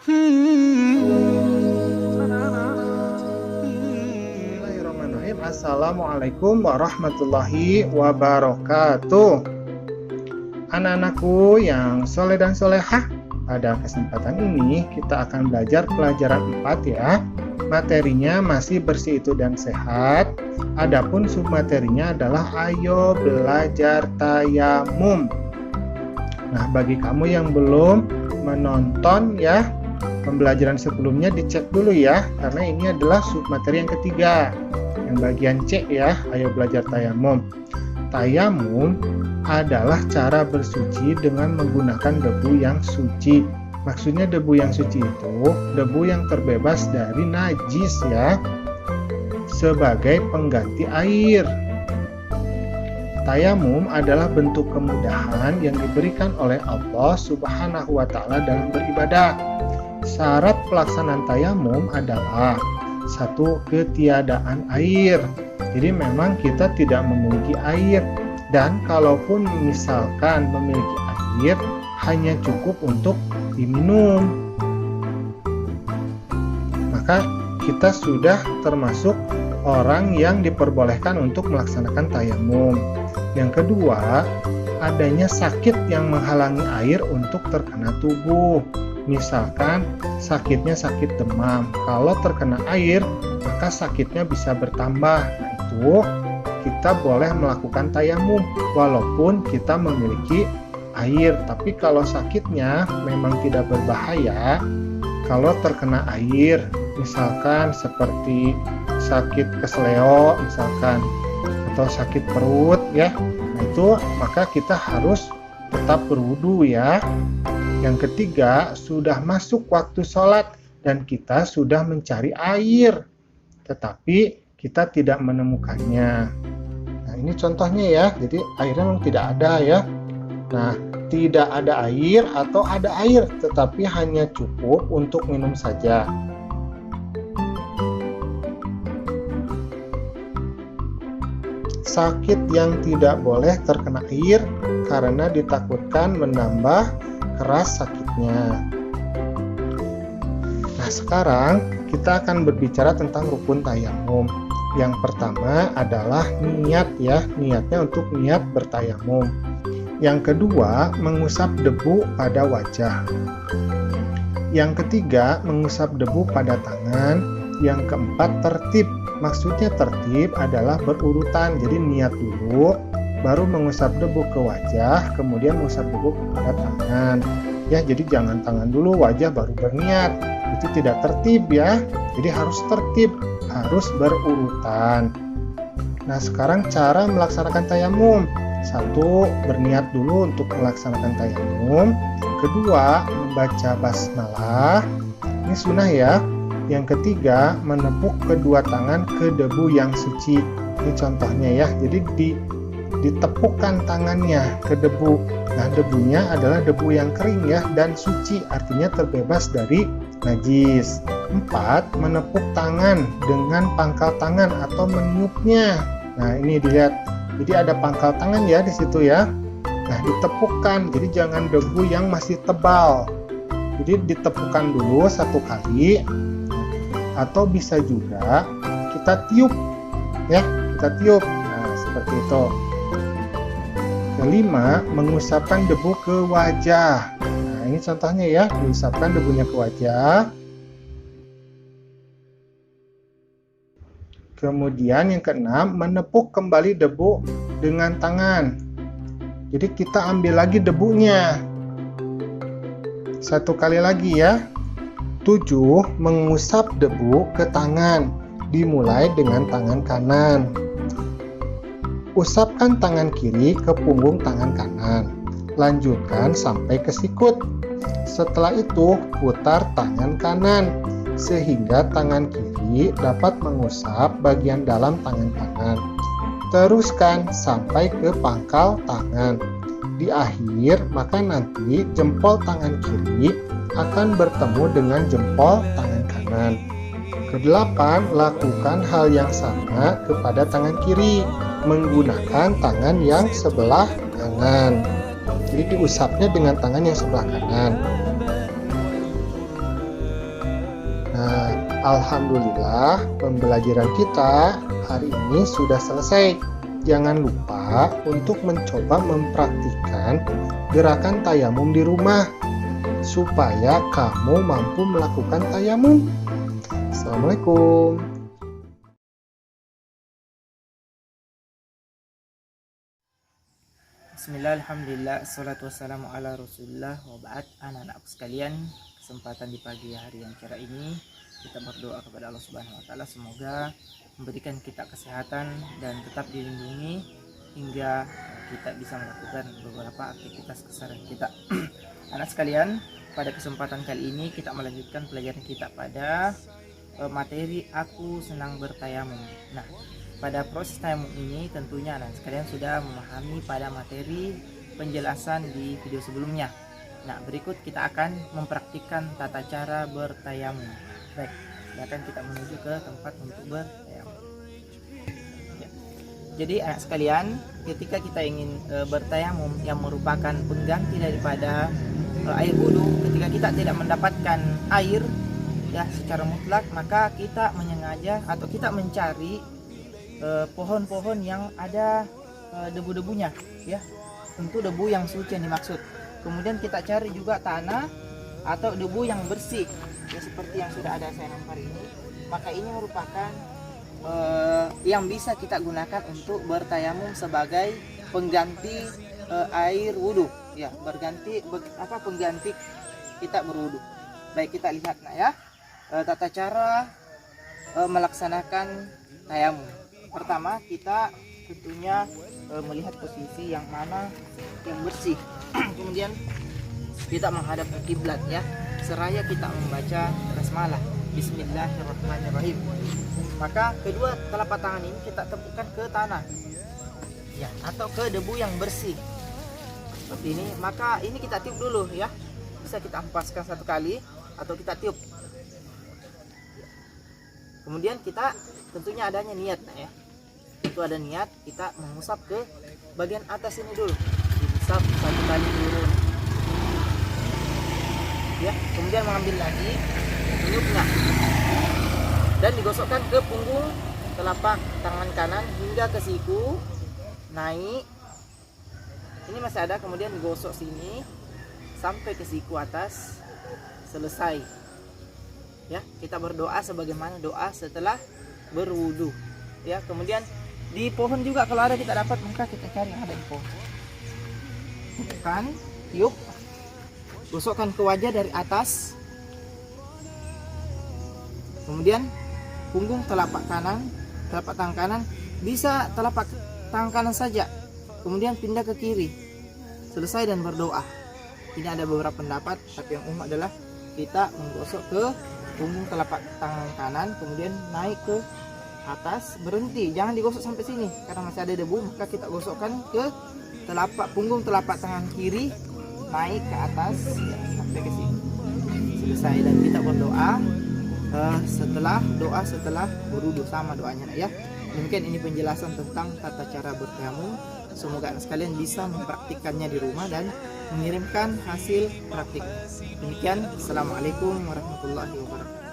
Bismillahirrahmanirrahim. Assalamualaikum warahmatullahi wabarakatuh. Anak-anakku yang soleh dan solehah, pada kesempatan ini kita akan belajar pelajaran 4 ya. Materinya masih bersih itu dan sehat. Adapun submaterinya adalah ayo belajar tayamum. Nah, bagi kamu yang belum menonton ya pembelajaran sebelumnya, dicek dulu ya, karena ini adalah submateri yang ketiga, yang bagian C ya, ayo belajar tayamum. Tayamum adalah cara bersuci dengan menggunakan debu yang suci. Maksudnya debu yang suci itu debu yang terbebas dari najis ya, sebagai pengganti air. Tayamum adalah bentuk kemudahan yang diberikan oleh Allah Subhanahu wa Ta'ala dalam beribadah. Syarat pelaksanaan tayamum adalah 1. Ketiadaan air. Jadi memang kita tidak memiliki air, dan kalaupun misalkan memiliki air hanya cukup untuk diminum, maka kita sudah termasuk orang yang diperbolehkan untuk melaksanakan tayamum. Yang kedua, adanya sakit yang menghalangi air untuk terkena tubuh. Misalkan sakitnya sakit demam, kalau terkena air maka sakitnya bisa bertambah. Nah, itu kita boleh melakukan tayamum walaupun kita memiliki air. Tapi kalau sakitnya memang tidak berbahaya, kalau terkena air, misalkan seperti sakit kesleo misalkan, atau sakit perut ya, nah itu maka kita harus tetap berwudu ya. Yang ketiga, sudah masuk waktu sholat dan kita sudah mencari air, tetapi kita tidak menemukannya. Nah, ini contohnya ya, jadi airnya memang tidak ada ya. Nah, tidak ada air atau ada air tetapi hanya cukup untuk minum saja. Sakit yang tidak boleh terkena air karena ditakutkan menambah keras sakitnya. Nah, sekarang kita akan berbicara tentang rukun tayamum. Yang pertama adalah niat ya, niatnya untuk niat bertayamum. Yang kedua, mengusap debu pada wajah. Yang ketiga, mengusap debu pada tangan. Yang keempat, tertib. Maksudnya tertib adalah berurutan. Jadi niat dulu, baru mengusap debu ke wajah, kemudian mengusap debu pada tangan. Ya, jadi jangan tangan dulu, wajah baru berniat. Itu tidak tertib ya. Jadi harus tertib, harus berurutan. Nah, sekarang cara melaksanakan tayamum. 1. Berniat dulu untuk melaksanakan tayamum. Kedua, membaca basmalah. Ini sunnah ya. Yang ketiga, menepuk kedua tangan ke debu yang suci. Ini contohnya ya. Jadi ditepukkan tangannya ke debu. Nah, debunya adalah debu yang kering ya dan suci, artinya terbebas dari najis. 4. Menepuk tangan dengan pangkal tangan atau meniupnya. Nah, ini dilihat. Jadi ada pangkal tangan ya di situ ya. Nah, ditepukkan. Jadi jangan debu yang masih tebal. Jadi ditepukkan dulu 1 kali, atau bisa juga kita tiup ya, kita tiup. Nah, seperti itu. Kelima, mengusapkan debu ke wajah. Nah, ini contohnya ya, diusapkan debunya ke wajah. Kemudian yang keenam, menepuk kembali debu dengan tangan. Jadi kita ambil lagi debunya 1 kali lagi ya. 7. Mengusap debu ke tangan. Dimulai dengan tangan kanan. Usapkan tangan kiri ke punggung tangan kanan. Lanjutkan sampai ke sikut. Setelah itu putar tangan kanan sehingga tangan kiri dapat mengusap bagian dalam tangan kanan. Teruskan sampai ke pangkal tangan. Di akhir, maka nanti jempol tangan kiri akan bertemu dengan jempol tangan kanan. Kedelapan, lakukan hal yang sama kepada tangan kiri menggunakan tangan yang sebelah kanan. Jadi diusapnya dengan tangan yang sebelah kanan. Alhamdulillah, pembelajaran kita hari ini sudah selesai. Jangan lupa untuk mencoba mempraktikkan gerakan tayamum di rumah supaya kamu mampu melakukan tayamum. Assalamualaikum. Bismillah, alhamdulillah, assalatu wassalamu ala rasulillah wa ba'd. Anak-anakku sekalian, kesempatan di pagi hari yang cerah ini kita berdoa kepada Allah Subhanahu wa taala semoga memberikan kita kesehatan dan tetap dilindungi hingga kita bisa melakukan beberapa aktivitas keseharian kita. Anak sekalian, pada kesempatan kali ini kita melanjutkan pelajaran kita pada materi aku senang bertayamum. Nah, pada proses tayamum ini tentunya anak sekalian sudah memahami pada materi penjelasan di video sebelumnya. Nah, berikut kita akan mempraktikkan tata cara bertayamum. Baik, silakan kita menuju ke tempat untuk bertayamum. Ya. Jadi anak sekalian, ketika kita ingin bertayamum yang merupakan pengganti daripada air wudhu, ketika kita tidak mendapatkan air ya secara mutlak, maka kita menyengaja atau kita mencari pohon-pohon yang ada debu-debunya ya, tentu debu yang suci yang dimaksud. Kemudian kita cari juga tanah atau debu yang bersih ya, seperti yang sudah ada saya lempar ini. Maka ini merupakan yang bisa kita gunakan untuk bertayamum sebagai pengganti air wudhu ya, pengganti kita berwudhu. Baik, kita lihat ya tata cara melaksanakan tayamum. Pertama, kita tentunya melihat posisi yang mana yang bersih. Kemudian kita menghadap ke kiblat ya, seraya kita membaca basmalah, Bismillahirrahmanirrahim. Maka kedua telapak tangan ini kita tepukkan ke tanah ya, atau ke debu yang bersih seperti ini. Maka ini kita tiup dulu ya, bisa kita hempaskan satu kali atau kita tiup. Kemudian kita tentunya adanya niat ya. Itu ada niat, kita mengusap ke bagian atas ini dulu. Diusap satu kali turun. Ya, kemudian mengambil lagi meniupnya. Dan digosokkan ke punggung telapak tangan kanan hingga ke siku, naik. Ini masih ada, kemudian digosok sini sampai ke siku atas, selesai. Ya, kita berdoa sebagaimana doa setelah berwudu ya. Kemudian di pohon juga kalau ada kita dapat, maka kita cari yang ada di pohon, tekan, tiup, gosokkan ke wajah dari atas. Kemudian punggung telapak tangan kanan, bisa telapak tangan kanan saja, kemudian pindah ke kiri, selesai dan berdoa. Ini ada beberapa pendapat, tapi yang umum adalah kita menggosok ke punggung telapak tangan kanan, kemudian naik ke atas, berhenti, jangan digosok sampai sini karena masih ada debu. Maka kita gosokkan ke punggung telapak tangan kiri, naik ke atas ya, sampai ke sini, selesai. Dan kita berdoa setelah berwudu, sama doanya ya. Demikian ini penjelasan tentang tata cara bertayamum. Semoga sekalian bisa mempraktikkannya di rumah dan mengirimkan hasil praktik. Demikian, assalamualaikum warahmatullahi wabarakatuh.